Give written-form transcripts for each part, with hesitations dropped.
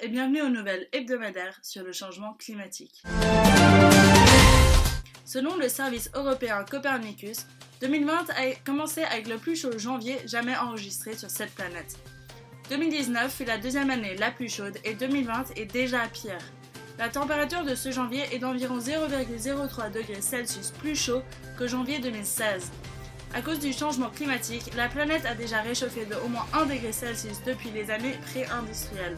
et bienvenue aux nouvelles hebdomadaires sur le changement climatique. Selon le service européen Copernicus, 2020 a commencé avec le plus chaud janvier jamais enregistré sur cette planète. 2019 fut la deuxième année la plus chaude et 2020 est déjà pire. La température de ce janvier est d'environ 0,03 degrés Celsius plus chaud que janvier 2016. À cause du changement climatique, la planète a déjà réchauffé de au moins 1 degré Celsius depuis les années pré-industrielles.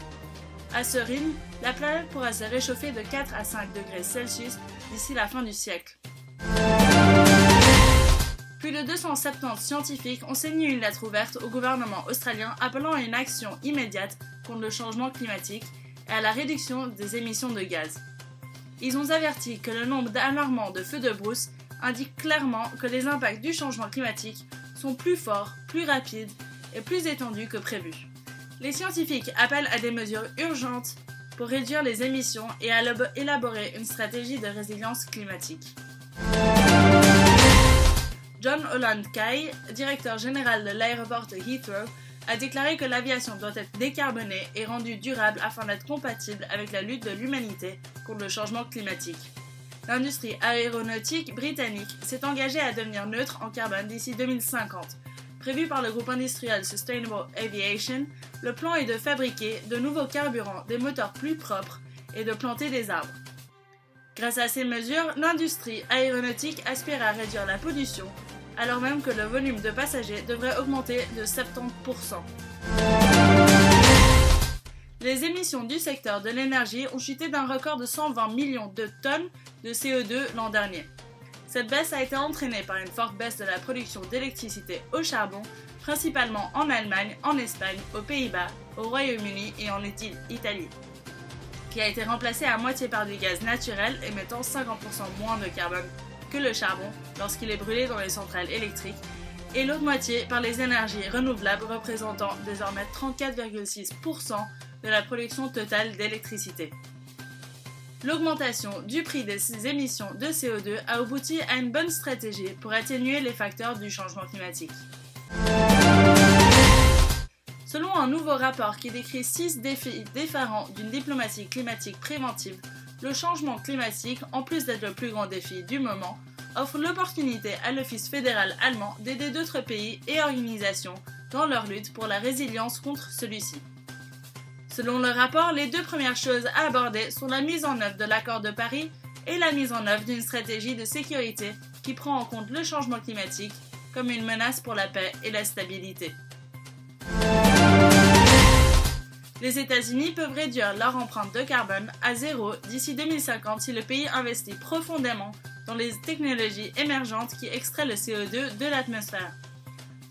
À ce rythme, la planète pourra se réchauffer de 4 à 5 degrés Celsius d'ici la fin du siècle. Plus de 270 scientifiques ont signé une lettre ouverte au gouvernement australien appelant à une action immédiate contre le changement climatique et à la réduction des émissions de gaz. Ils ont averti que le nombre alarmant de feux de brousse indique clairement que les impacts du changement climatique sont plus forts, plus rapides et plus étendus que prévu. Les scientifiques appellent à des mesures urgentes pour réduire les émissions et à élaborer une stratégie de résilience climatique. John Holland-Kaye, directeur général de l'aéroport de Heathrow, a déclaré que l'aviation doit être décarbonée et rendue durable afin d'être compatible avec la lutte de l'humanité contre le changement climatique. L'industrie aéronautique britannique s'est engagée à devenir neutre en carbone d'ici 2050. Prévu par le groupe industriel Sustainable Aviation, le plan est de fabriquer de nouveaux carburants, des moteurs plus propres et de planter des arbres. Grâce à ces mesures, l'industrie aéronautique aspire à réduire la pollution, alors même que le volume de passagers devrait augmenter de 70%. Les émissions du secteur de l'énergie ont chuté d'un record de 120 millions de tonnes de CO2 l'an dernier. Cette baisse a été entraînée par une forte baisse de la production d'électricité au charbon, principalement en Allemagne, en Espagne, aux Pays-Bas, au Royaume-Uni et en Italie, qui a été remplacée à moitié par du gaz naturel émettant 50% moins de carbone que le charbon lorsqu'il est brûlé dans les centrales électriques, et l'autre moitié par les énergies renouvelables représentant désormais 34,6% de la production totale d'électricité. L'augmentation du prix des émissions de CO2 a abouti à une bonne stratégie pour atténuer les facteurs du changement climatique. Selon un nouveau rapport qui décrit 6 défis différents d'une diplomatie climatique préventive, le changement climatique, en plus d'être le plus grand défi du moment, offre l'opportunité à l'Office fédéral allemand d'aider d'autres pays et organisations dans leur lutte pour la résilience contre celui-ci. Selon le rapport, les deux premières choses à aborder sont la mise en œuvre de l'accord de Paris et la mise en œuvre d'une stratégie de sécurité qui prend en compte le changement climatique comme une menace pour la paix et la stabilité. Les États-Unis peuvent réduire leur empreinte de carbone à zéro d'ici 2050 si le pays investit profondément dans les technologies émergentes qui extraient le CO2 de l'atmosphère.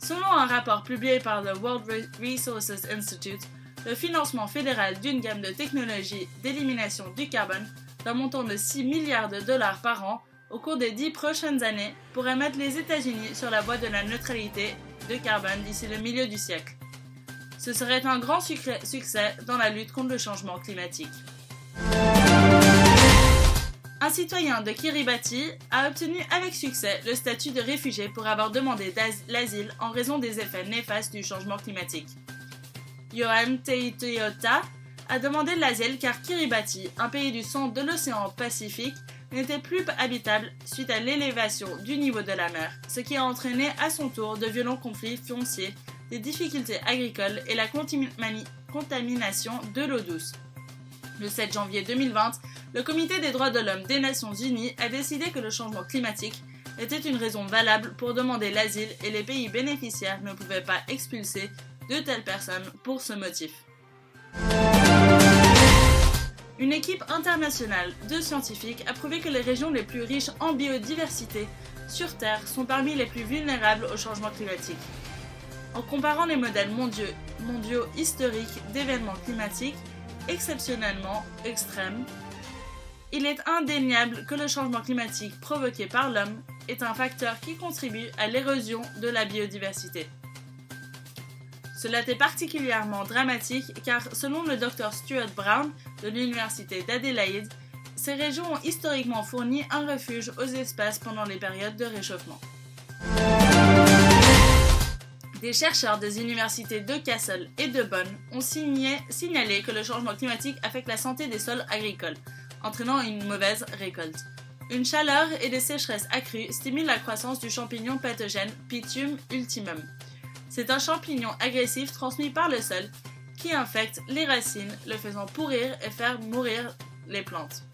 Selon un rapport publié par le World Resources Institute, le financement fédéral d'une gamme de technologies d'élimination du carbone d'un montant de 6 milliards de dollars par an au cours des 10 prochaines années pourrait mettre les États-Unis sur la voie de la neutralité de carbone d'ici le milieu du siècle. Ce serait un grand succès dans la lutte contre le changement climatique. Un citoyen de Kiribati a obtenu avec succès le statut de réfugié pour avoir demandé l'asile en raison des effets néfastes du changement climatique. Yohan Teitoyota a demandé l'asile car Kiribati, un pays du centre de l'océan Pacifique, n'était plus habitable suite à l'élévation du niveau de la mer, ce qui a entraîné à son tour de violents conflits fonciers, des difficultés agricoles et la contamination de l'eau douce. Le 7 janvier 2020, le Comité des droits de l'homme des Nations Unies a décidé que le changement climatique était une raison valable pour demander l'asile et les pays bénéficiaires ne pouvaient pas expulser de telles personnes pour ce motif. Une équipe internationale de scientifiques a prouvé que les régions les plus riches en biodiversité sur Terre sont parmi les plus vulnérables au changement climatique. En comparant les modèles mondiaux historiques d'événements climatiques exceptionnellement extrêmes, il est indéniable que le changement climatique provoqué par l'homme est un facteur qui contribue à l'érosion de la biodiversité. Cela est particulièrement dramatique car, selon le Dr Stuart Brown de l'Université d'Adélaïde, ces régions ont historiquement fourni un refuge aux espèces pendant les périodes de réchauffement. Des chercheurs des universités de Kassel et de Bonn ont signalé que le changement climatique affecte la santé des sols agricoles, entraînant une mauvaise récolte. Une chaleur et des sécheresses accrues stimulent la croissance du champignon pathogène Pythium ultimum. C'est un champignon agressif transmis par le sol qui infecte les racines, le faisant pourrir et faire mourir les plantes.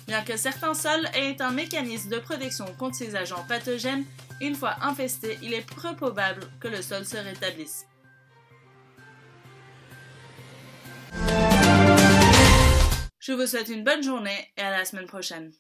Bien que certains sols aient un mécanisme de protection contre ces agents pathogènes, une fois infesté, il est peu probable que le sol se rétablisse. Je vous souhaite une bonne journée et à la semaine prochaine.